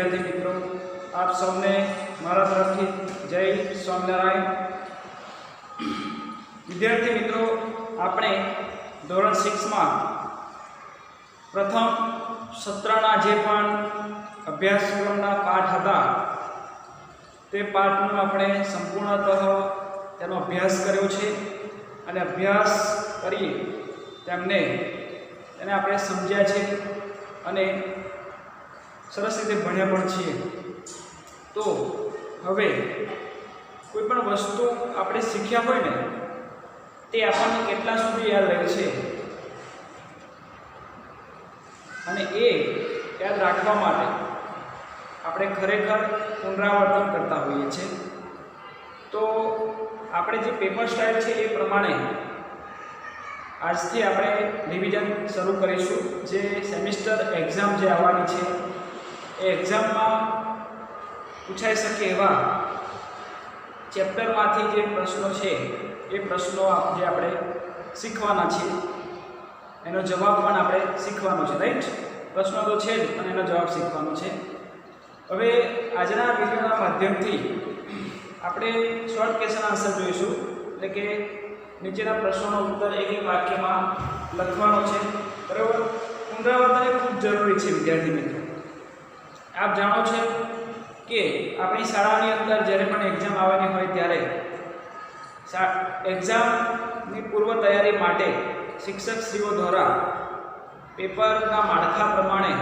विद्यार्थी मित्रों, आप सबने मारा तरफथी जय स्वामिनारायण। विद्यार्थी मित्रों, आपणे धोरण 6 में प्रथम सत्रना जे पण अभ्यासक्रमना पाठ हता ते पाठनो आपणे संपूर्णतः तेनो अभ्यास कर्यो छे अने अभ्यास करी तेमने तेने आपणे समज्या छे अने सरस रीते भण्या पण छीए। तो हवे कोईपण वस्तु आपणे शीख्या होय ने ते आपणे केटला सुधी याद रहे छे अने ए याद राखवा माटे આપણે ખરેખર પુનરાવર્તન કરતા હોઈએ છીએ। તો આપણે જે પેપર સ્ટાઇલ છે એ પ્રમાણે આજથી આપણે રિવિઝન શરૂ કરીશું। જે સેમિસ્ટર એક્ઝામ જે આવવાની છે એ એક્ઝામમાં પૂછાઈ શકે એવા ચેપ્ટરમાંથી જે પ્રશ્નો છે એ પ્રશ્નો જે આપણે શીખવાના છે એનો જવાબ પણ આપણે શીખવાનો છે, રાઈટ? પ્રશ્નો તો છે જ પણ એનો જવાબ શીખવાનો છે। હવે આજના વિડિયોના માધ્યમથી આપણે શોર્ટ ક્વેશ્ચન આન્સર જોઈશું, એટલે કે નીચેના પ્રશ્નોનો ઉત્તર એક એક વાક્યમાં લખવાનો છે, બરાબર? પુનરાવર્તન એ ખૂબ જરૂરી છે વિદ્યાર્થી મિત્રો। આપ જાણો છો કે આપણી શાળાની અંદર જ્યારે પણ એક્ઝામ આવવાની હોય ત્યારે એક્ઝામની પૂર્વ તૈયારી માટે શિક્ષકશ્રીઓ દ્વારા પેપરના માળખા પ્રમાણે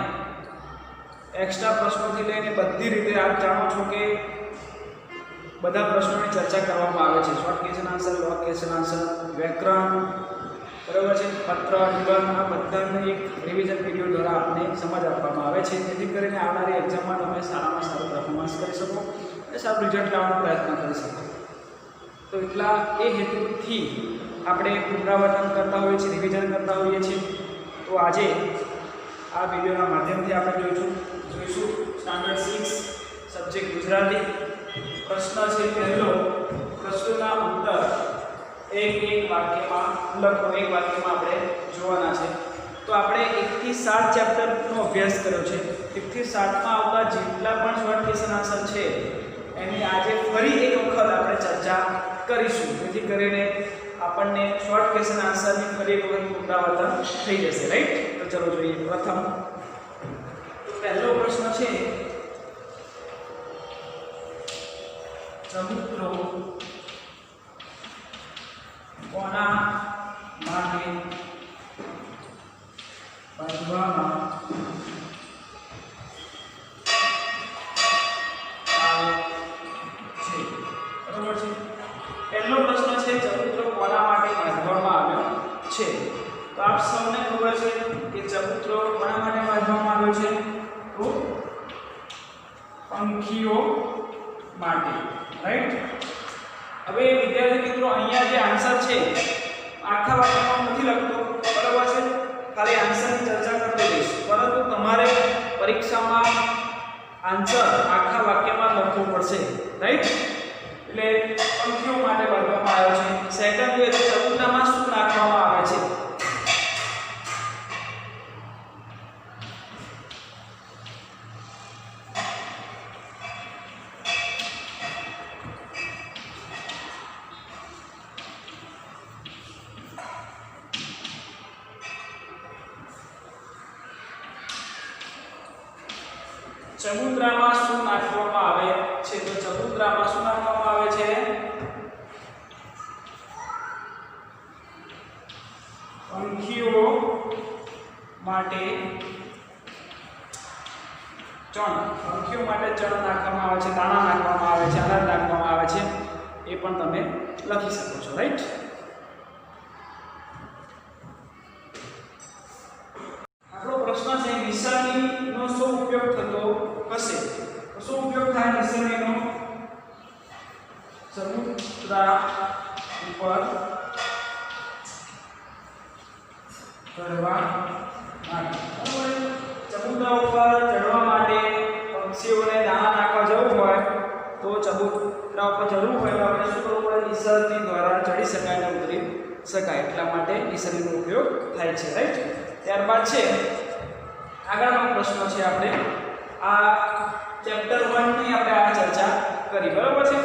एक्स्ट्रा प्रश्नों थी लईने बधी रीते आप जाणो छो कि बधा प्रश्नों की चर्चा करवामां आवे छे। Short question answer, long question answer, व्याकरण, बराबर छे, पत्र, निबंध, आ बधाने एक रिविजन वीडियो द्वारा आपने समझ आपवामां आवे छे, जेथी करीने आवनारी एक्जाम में तमे सारामां सारुं परफॉर्मन्स करी शको अने सारुं रिजल्ट लावવાનો प्रयत्न करी शको। तो એટલા એ હેતુથી આપણે પુનરાવર્તન કરતા હોઈએ છીએ, રિવિઝન કરતા હોઈએ છીએ। તો આજે આ વિડિયોના માધ્યમથી આપણે જોઈશું સ્ટાન્ડર્ડ 6 સબ્જેક્ટ ગુજરાતી। પ્રશ્ન છે પહેલો, પ્રશ્નના ઉત્તર એક વાક્યમાં લખો। એક વાક્યમાં આપણે જોવાના છે। તો આપણે 1 થી 7 ચેપ્ટરનો અભ્યાસ કર્યો છે। 1 થી 7 માં આવતા જેટલા પણ શોર્ટ ક્વેશ્ચન આન્સર છે એની આજે ફરી એક વખત આપણે ચર્ચા કરીશું, જેથી કરીને આપણને શોર્ટ ક્વેશ્ચન આન્સરની ફરી એક વખત પુનરાવર્તન થઈ જશે, રાઈટ? तो चलो જોઈએ प्रथम। तो पहलो प्रश्न है, चबूतरो कोना माटे बांधवामां આવે છે, બરાબર છે? પહેલો પ્રશ્ન છે, ચબૂતરો કોના માટે બાંધવામાં આવ્યો છે? तो आप सबने खबर है कि चबूतरो कोना माटे बांधवामां आव्यो छे? तो पंखीओ माटे, राइट? हवे विद्यार्थी मित्रों, अहींया जे आंसर छे आखा वाक्यमां नथी लखतो, बराबर छे? खाली आंसर की चर्चा करते रहीश, परंतु तमारे परीक्षामां आंसर आखा वाक्यमां लखवो पड़शे, राइट? એટલે पंखीओ माटे बांधवामां आव्यो छे। सेकंड जे चबूतरामां शुं नाखवामां आवे छे? चबूतरामां शुं नाखवामां आवे छे? तो चबूतरामां शुं नाखवामां आवे छे? पंखीओ माटे चण। पंखीओ माटे चण नाखवामां आवे छे, दाणा नाखवामां आवे छे, अनाज नाखवामां आवे छे, ए पण तमे लखी शको छो, राइट? આપણો પ્રશ્ન છે, નિસરણીનો શું ઉપયોગ થતો હશે? તો શું ઉપયોગ થાય નિસરણીનો? ચબૂતરા ઉપર ચડવા માટે, બરાબર? ચબૂતરા ઉપર ચડવા માટે પક્ષીઓને દાણા નાખવા જવું હોય તો ચબૂતરા ઉપર ચડવું હોય તો આપણે શું કરવું પડે? નિસરણી દ્વારા ચડી શકાય અને ઉતરી શકાય, એટલા માટે નિસરણીનો ઉપયોગ થાય છે, રાઈટ? ત્યારબાદ છે આગળનો પ્રશ્ન છે, આપણે આ ચેપ્ટર 1 ની આપણે આ ચર્ચા કરી, બરાબર છે।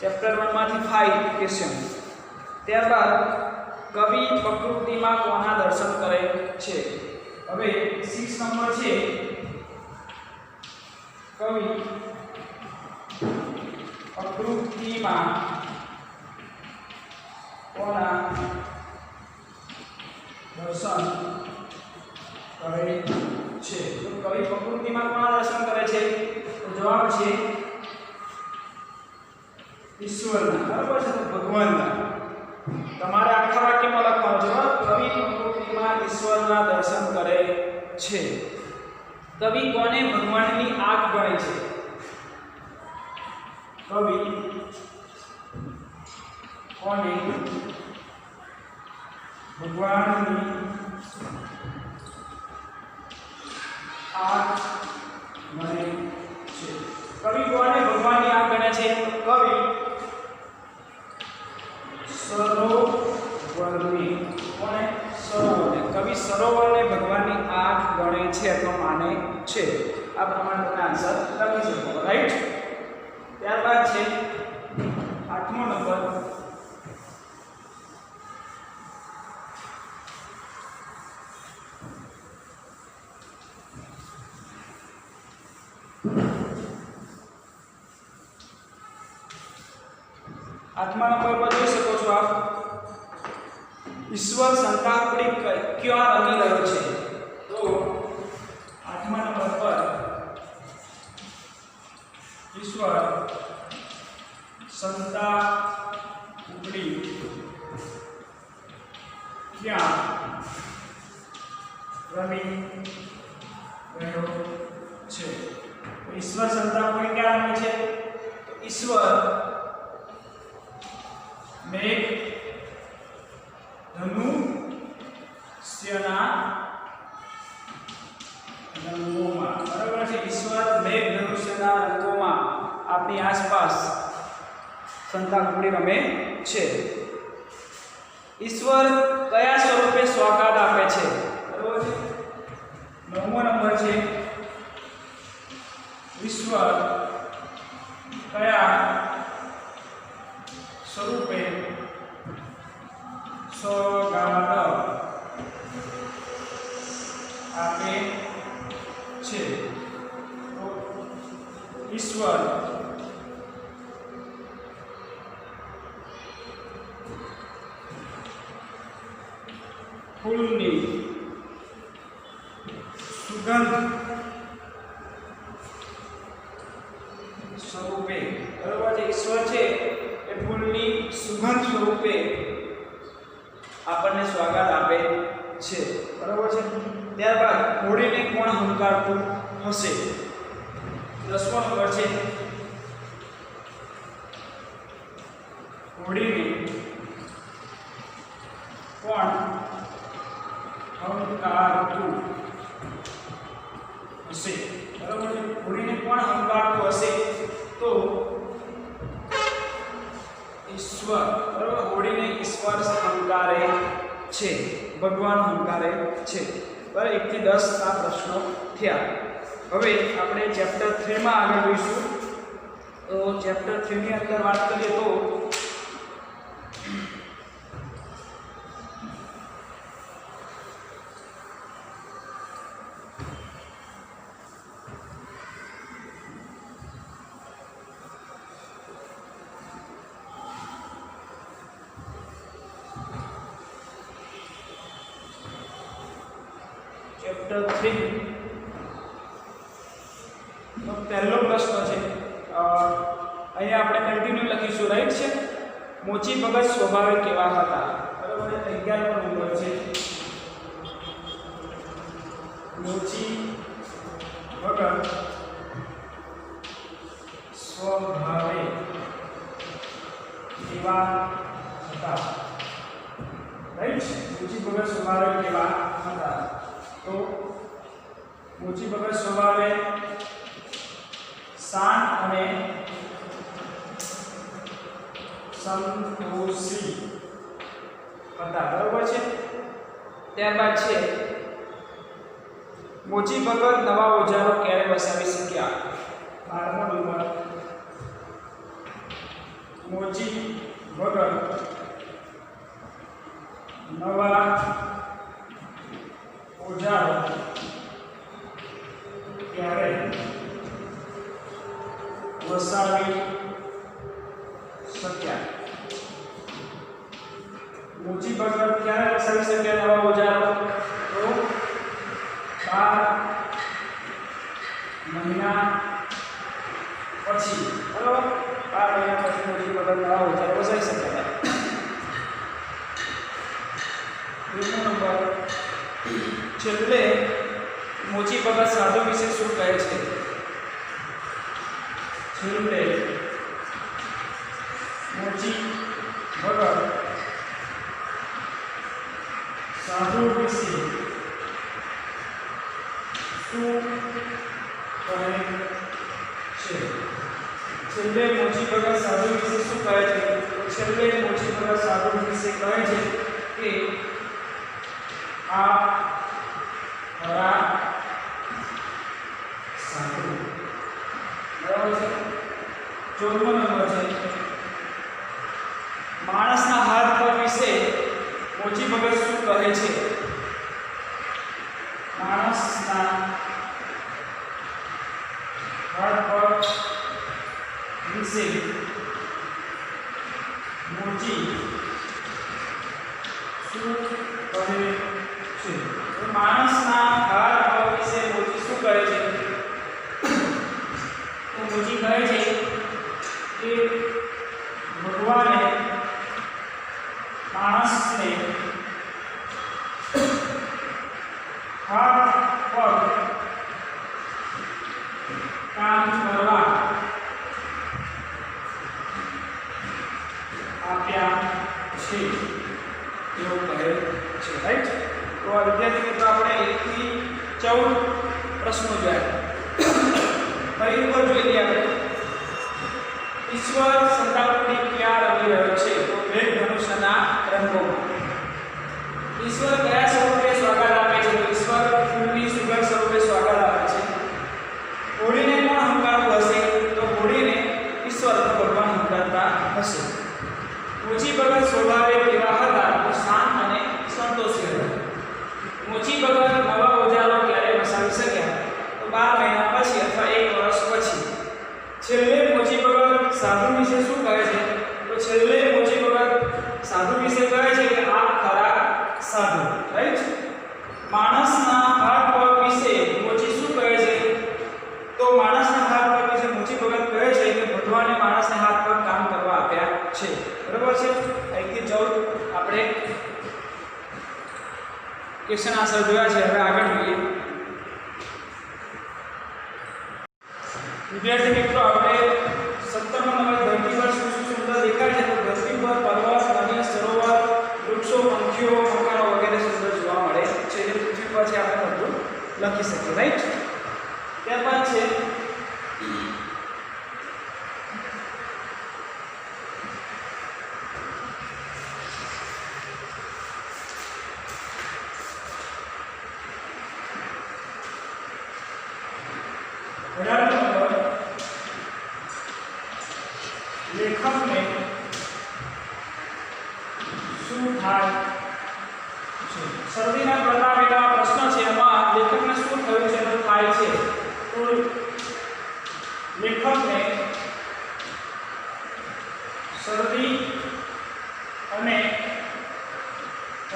ચેપ્ટર 1 માંથી 5 ક્વેશ્ચન। ત્યારબાદ કવિ પ્રકૃતિમાં કોના દર્શન કરે છે? હવે 6 નંબર છે, કવિ પ્રકૃતિમાં કોના દર્શન કરે છે? તો કવિ પ્રકૃતિમાં કોના દર્શન કરે છે? તો જવાબ છે ઈશ્વરના, બરાબર છે, તો ભગવાનના। તમારે આખા વાક્યમાં લખવાનું છે, કવિ પ્રકૃતિમાં ઈશ્વરના દર્શન કરે છે। કવિ કોને ભગવાનની આંખ ગણે છે? કવિ કોને ભગવાનની આંખ ગણે છે? કવિ કોને ભગવાનની આંખ ગણે છે? કવિ સરોવરની, કોને? સરોવરને, કવિ સરોવરને ભગવાનની આંખ ગણે છે અથવા માને છે। આ પ્રમાણે તમે આન્સર લખી શકો, રાઈટ। ત્યારબાદ છે 8મો નંબર, આઠમા નંબર પર જોઈ શકો છો આપ, ઈશ્વર સંતાકુડી ક્યાં રમી રહ્યો છે? તો 8મા નંબર પર ઈશ્વર સંતાકુડી ક્યાં રમી રહ્યો છે? તો ઈશ્વર સંતાકુડી ક્યાં રમે છે? તો ઈશ્વર મેઘ ધનુષ્યના રંગોમાં, બરાબર છે, ઈશ્વર મેઘ ધનુષ્યના રંગોમાં આપણી આસપાસ સંતાકુડી રમે છે। ઈશ્વર કયા સ્વરૂપે સ્વાગત આપે છે? બરાબર છે, 9મો નંબર છે, ઈશ્વર કયા સ્વરૂપે સોગાદ આપે છે? તો ઈશ્વર ફૂલની સુગંધ સ્વરૂપે, બરાબર છે, ઈશ્વર છે એ ફૂલની સુગંધ સ્વરૂપે આપણને સ્વાગત આપે છે, બરાબર છે। ત્યારબાદ હોડીને કોણ હંકારતું હશે? 10મો નંબર છે, હોડીને કોણ હંકારતું હશે? બરાબર છે, હોડીને કોણ હંકારતું હશે? તો ઈશ્વર, બરાબર, હોડીને ઈશ્વર હંકારે છે, ભગવાન હંકારે છે, બરાબર। 1 થી 10 આ પ્રશ્નો થયા। હવે આપણે ચેપ્ટર 3 માં આગળ જોઈશું। તો ચેપ્ટર 3 ની અંદર વાત કરીએ તો ચેપ્ટર 3 નો પહેલો પ્રશ્ન છે, અહીંયા આપણે કન્ટિન્યુ લખીશું, રાઈટ છે। મોચી ભગત સ્વભાવે કેવા હતા? બરાબર, 11મો નંબર છે, મોચી ભગત સ્વભાવે કેવા હતા? રાઈટ, મોચી ભગત સ્વભાવે કેવા હતા? તો મોચી ભગત સ્વભાવે શાંત અને સંતોષી હતા, બરાબર છે। ત્યારબાદ છે મોચી ભગત નવા ઓજારો ક્યારે વસાવી શક્યા? 12મો નંબર મોચી વગર નવા ઓજારો ક્યારે વસાવી શક્યા? મોચી વગર ક્યારે વસાવી શક્યા નવા ઓજારો? તો 12 મહિના પછી, બરાબર? 12 મહિના પછી મોચી વગર નવા ઓજારો વસાવી શક્યા. બીજો નંબર છેલ્લે મોચી ભગત સાધુ વિશે શું કહે છે? છેલ્લે મોચી ભગત સાધુ વિશે શું કહે છે? છેલ્લે મોચી ભગત સાધુ વિશે શું કહે છે? છેલ્લે મોચી ભગત સાધુ વિશે કહે છે કે આ ખરા સાધુ. બરાબર છે. 14મો નંબર છે માણસના હાથ પગ વિશે મોચી ભગત શું કહે છે? માણસના હાથ પગ વિશે મોચી શું કહે છે? માણસના હાથ પગ વિશે મોચી શું કહે છે? તો મોચી કહે છે કે ભગવાને માણસને હાથ પગ કામ કરવા આપ્યા છે એવું કહે છે. રાઈટ? તો આ વિદ્યાર્થી મિત્રો આપણે 1 થી 14 પ્રશ્નો જોયા. ફરી ઉપર જોઈ લઈએ આપણે. ઈશ્વર સંતાકુંડી ક્યાં રમી રહ્યો છે? તો મેઘ ધનુષ્યના રંગોમાં. ઈશ્વર કયા સ્વરૂપે સ્વાગત આપે છે? તો ઈશ્વર ફૂલની સુગંધ સ્વરૂપે સ્વાગત આપે છે. હોળીને કોણ હંકારતું હશે? તો હોળીને ઈશ્વર ભગવાન હંકારતા હશે. મોચી ભગત સ્વભાવે કેવા હતા? તો શાંત અને સંતોષી હતા. મોચી ભગત નવા ઓજારો ક્યારે વસાવી શક્યા? તો 12 મહિના પછી અથવા 1 વર્ષ પછી. છેલ્લે મોચી ભગત સાધુ વિશે શું કહે છે? તો છેલ્લે મોચી ભગત સાધુ વિશે કહે છે કે આ ખરા સાધુ. રાઈટ? માણસના હાથ પગ વિશે મોચી શું કહે છે? તો માણસના હાથ પગ વિશે મોચી ભગત કહે છે કે ભગવાને માણસને હાથ પગ કામ કરવા આપ્યા છે. બરાબર છે? 1 થી 14 આપણે ક્વેશ્ચન આન્સર જોયા છે. હવે આગળ જોઈએ. વિદ્યાર્થી મિત્રો આપણે 17મો નંબર ધરતી પર શું શું સુંદર દેખાય છે? તો ધરતી પર પર્વત, નદી, સરોવર, વૃક્ષો, પંખીઓ, મકાનો વગેરે સુંદર જોવા મળે છે. જે પૃથ્વી પર છે આપણે બધું લખી શકીએ. રાઈટ? ત્યારબાદ છે લેખકને શું થાય છે? શરદીના પ્રતાપેલા પ્રશ્ન છે. એમાં લેખકને શું થયું છે? તો થાય છે. તો લેખકને શરદી અને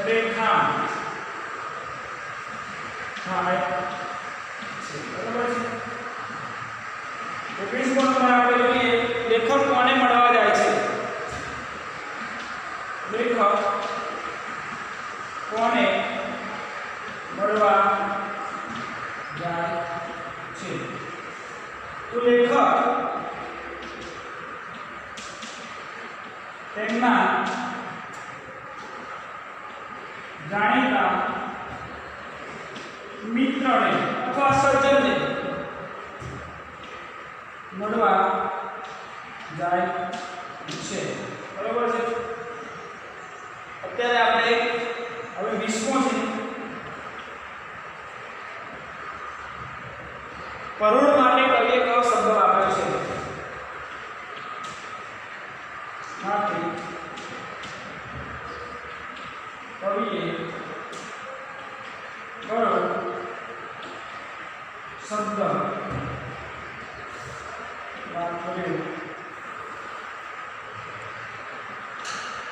રેખા થાય છે. બરાબર છે? 21મો નંબર આપણે જોઈએ. લેખક કોને મળવા જાય છે? લેખક કોને મળવા જાય છે? તો લેખક તેમના જાણીતા મિત્રને અથવા સજ્જનને મળવા જાય છે. બરાબર છે? અત્યારે આપણે હવે 20મો છે. પરુણ માટે કવિએ કયો શબ્દ વાપર્યો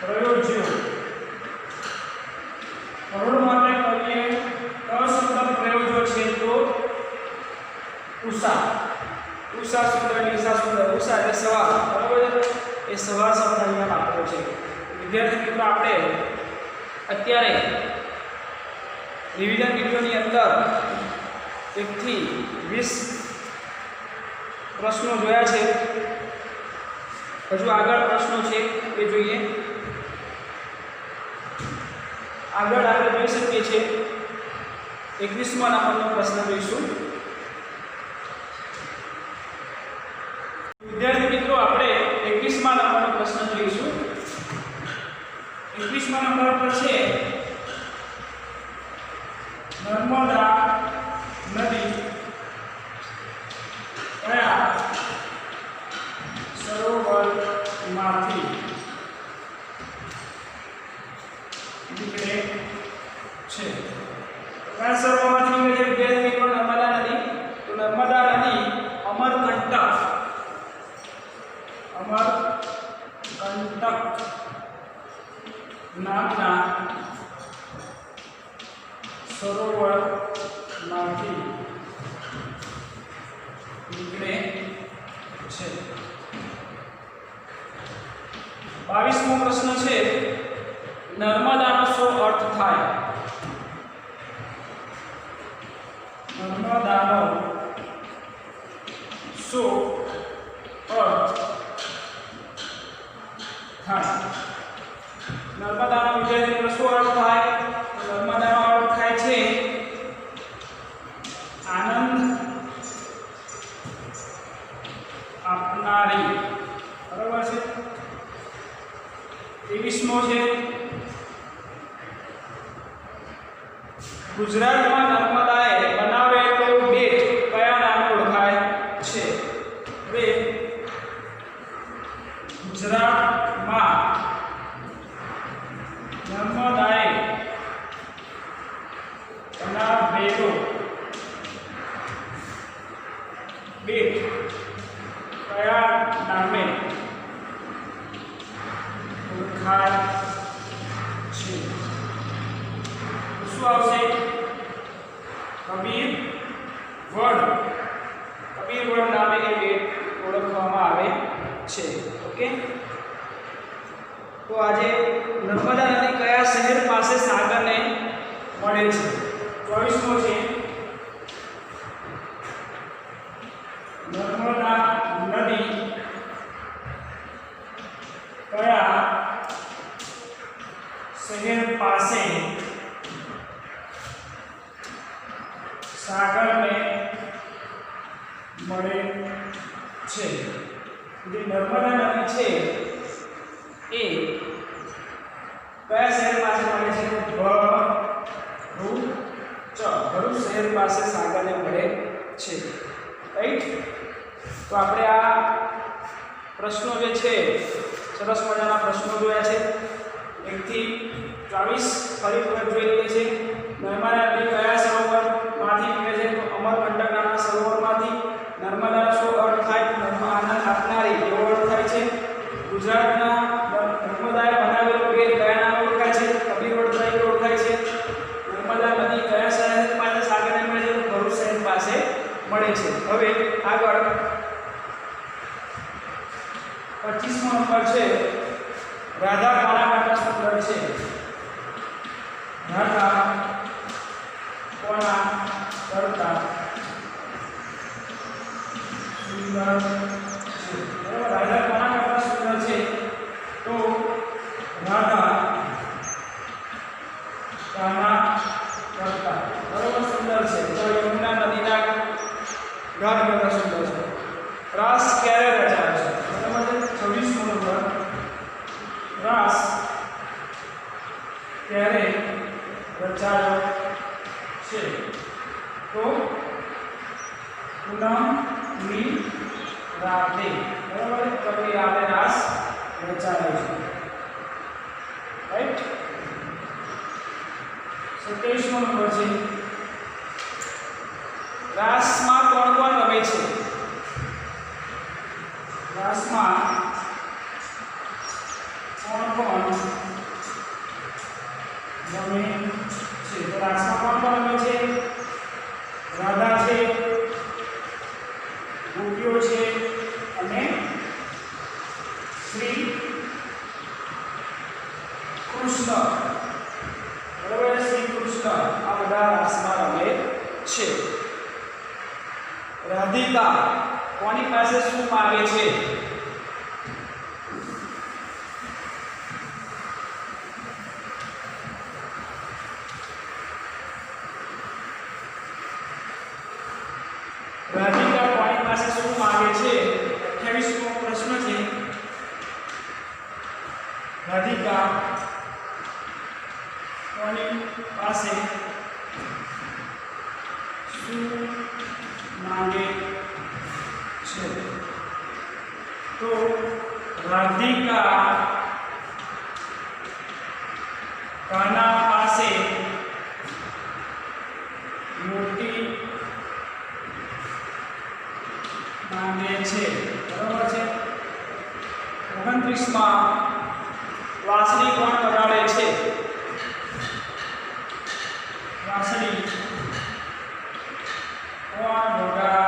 પ્રયોજ્યો કરોડ માટે કહીએ કયો શબ્દ પ્રયોજ્યો છે તો ઉષા ઉષા સુંદર નિશા સુંદર ઉષા એટલે સવાર બરાબર છે એ સવાર શબ્દ અહીંયા આપેલો છે વિદ્યાર્થી મિત્રો આપણે અત્યારે રિવિઝન વિડિયોની અંદર 1 થી 20 પ્રશ્નો જોયા છે હજુ આગળ પ્રશ્નો છે એ જોઈએ આગળ આપણે જોઈ શકીએ છીએ 21મા નંબરનો પ્રશ્ન જોઈશું વિદ્યાર્થી મિત્રો આપણે 21મા નંબરનો પ્રશ્ન જોઈશું 21મા નંબર પર છે નર્મદા નદી કયા સરોવરમાંથી નીકળે છે કયા સરોવરમાંથી નીકળે છે વિદ્યાર્થી મિત્રો નર્મદા નદી તો નર્મદા નદી અમરકંટક નામના સરોવરમાંથી નીકળે છે 22મો પ્રશ્ન છે નર્મદાનો શું અર્થ થાય નર્મદાનો શું અર્થ થાય નર્મદાનો વિદ્યાર્થી શું અર્થ થાય નર્મદાનો અર્થ થાય છે આનંદ આપનારી બરાબર છે 23મો છે ગુજરાતમાં નર્મદાએ બનાવેલો બેટ કયા નામે ઓળખાય છે હવે ગુજરાતમાં નર્મદાએ બનાવેલો બેટ કયા નામે ઓળખાય છે શું આવશે કબીર વડ નામે એ બેટ ઓળખવામાં આવે છે ઓકે તો આજે નર્મદા નદી કયા શહેર પાસે સાગરને મળે છે 24મો છે નર્મદા નદી કયા શહેર પાસે સાગરને મળે છે જે નર્મદા નદી છે એ કયા શહેર પાસે મળે છે ભરૂચ શહેર પાસે સાગરને મળે છે રાઈટ તો આપણે આ પ્રશ્નો જે છે સરસ મજાના પ્રશ્નો જોયા છે 1 થી 24 ફરી વખત જોઈ લઈએ છીએ નર્મદા નદી કયા સરોવરમાંથી નીકળે છે તો અમરકંટક નામના સરોવરમાંથી નર્મદાનો શું અર્થ થાય આનંદ આપનારી એવો અર્થ થાય છે ગુજરાતના નર્મદાએ બનાવેલો બેટ કયા નામે ઓળખાય છે કબીર વડ તરીકે ઓળખાય છે નર્મદા નદી કયા શહેર પાસે સાગરને મળે છે તો ભરૂચ શહેર પાસે મળે છે હવે આગળ 25મો નંબર છે રાધા કોના કરતા સુંદર છે રાધા કોના કરતા સુંદર છે બરાબર રાધા કોના કરતા સુંદર છે તો રાધા કોના કરતા બરાબર સુંદર છે તો યમુના નદીના ઘાટ કરતા સુંદર છે રાસ ક્યારે રચાયો છે બરાબર છે 26મો નંબર રાસ ક્યારે રચાયો છે તો પૂનમની રાતે બરાબર કવિ રાતે રાસ રચાયો છે રાઈટ 27મો નંબર છે રાસમાં કોણ કોણ રમે છે રાસમાં કોણ રમે છે? તો રાસમાં કોણ રમે છે? રાધા છે, ગોપીઓ છે અને શ્રી કૃષ્ણ. બરાબર, શ્રી કૃષ્ણ આ બધા રાસમાં રમે છે. રાધિકા કોની પાસે શું માંગે છે? રાધિકા કોની પાસે શું માંગે છે? 28મો પ્રશ્ન છે. રાધિકા કોની પાસે શું માંગે છે? તો રાધિકા કાના પાસે મોટી માંગે છે. બરાબર છે. 29માં વાંસળી કોણ વગાડે છે? વાંસળી કોણ વગાડે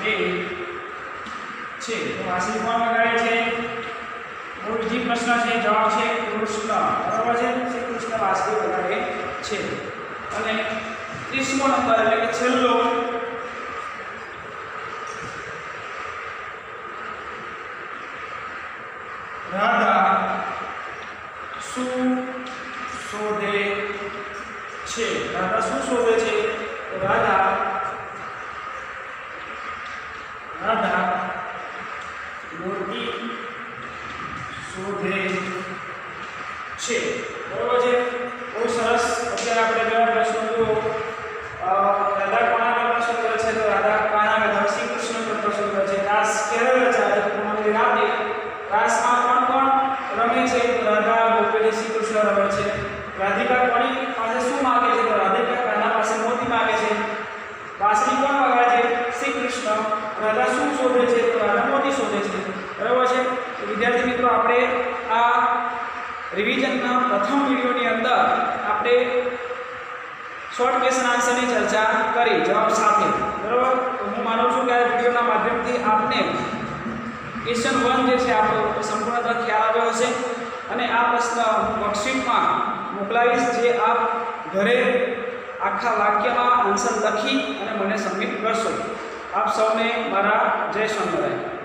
છે? તો વાંસળી કોણ વગાડે છે? બહુ બીજી પ્રશ્ન છે. જવાબ છે કૃષ્ણ. બરાબર છે. શ્રી કૃષ્ણ વાંસળી વગાડે છે. અને 30મો નંબર એટલે કે છેલ્લો, રાધા શું શોધે છે? રાધા શું શોધે છે? રાધા મોતી શોધે છે. બરાબર છે. બહુ સરસ. અત્યારે આપણે જોયા પ્રશ્નો જુઓ. રાધા કોના કરતા શું કરે છે? તો રાધા કાના કરતા શ્રી કૃષ્ણ કરતા શું કરે છે? રાસ ક્યારે રચાય? પૂનમની રાતે. રાસમાં કોણ રમે છે? તો રાધા, ગોપી, શ્રી કૃષ્ણ રમે છે. રાધિકા કોની પાસે શું માંગે છે? તો રાધિકા કાના પાસે મોતી માંગે છે. વાંસળી કોણ વગાડે છે? શ્રી કૃષ્ણ. રાધા શું શોધે છે? તો રાધા મોતી શોધે છે. બરાબર છે. તો વિદ્યાર્થી મિત્રો, આપણે આ રિવિઝનના પ્રથમ વિડિયોની અંદર આપણે શોર્ટ ક્વેશ્ચન આન્સરની ચર્ચા કરી જવાબ સાથે. બરાબર. તો હું માનું છું કે આ વિડિયોના માધ્યમથી આપને ક્વેશ્ચન 1 જે છે આપણો સંપૂર્ણતઃ ખ્યાલ આવ્યો હશે. અને આ પ્રશ્ન વર્કશીટમાં મોકલાવીશ, જે આપ ઘરે આખા વાક્યમાં આન્સર લખી અને મને સબમિટ કરશો. આપ સૌને મારા જય સ્વામિનારાયણ.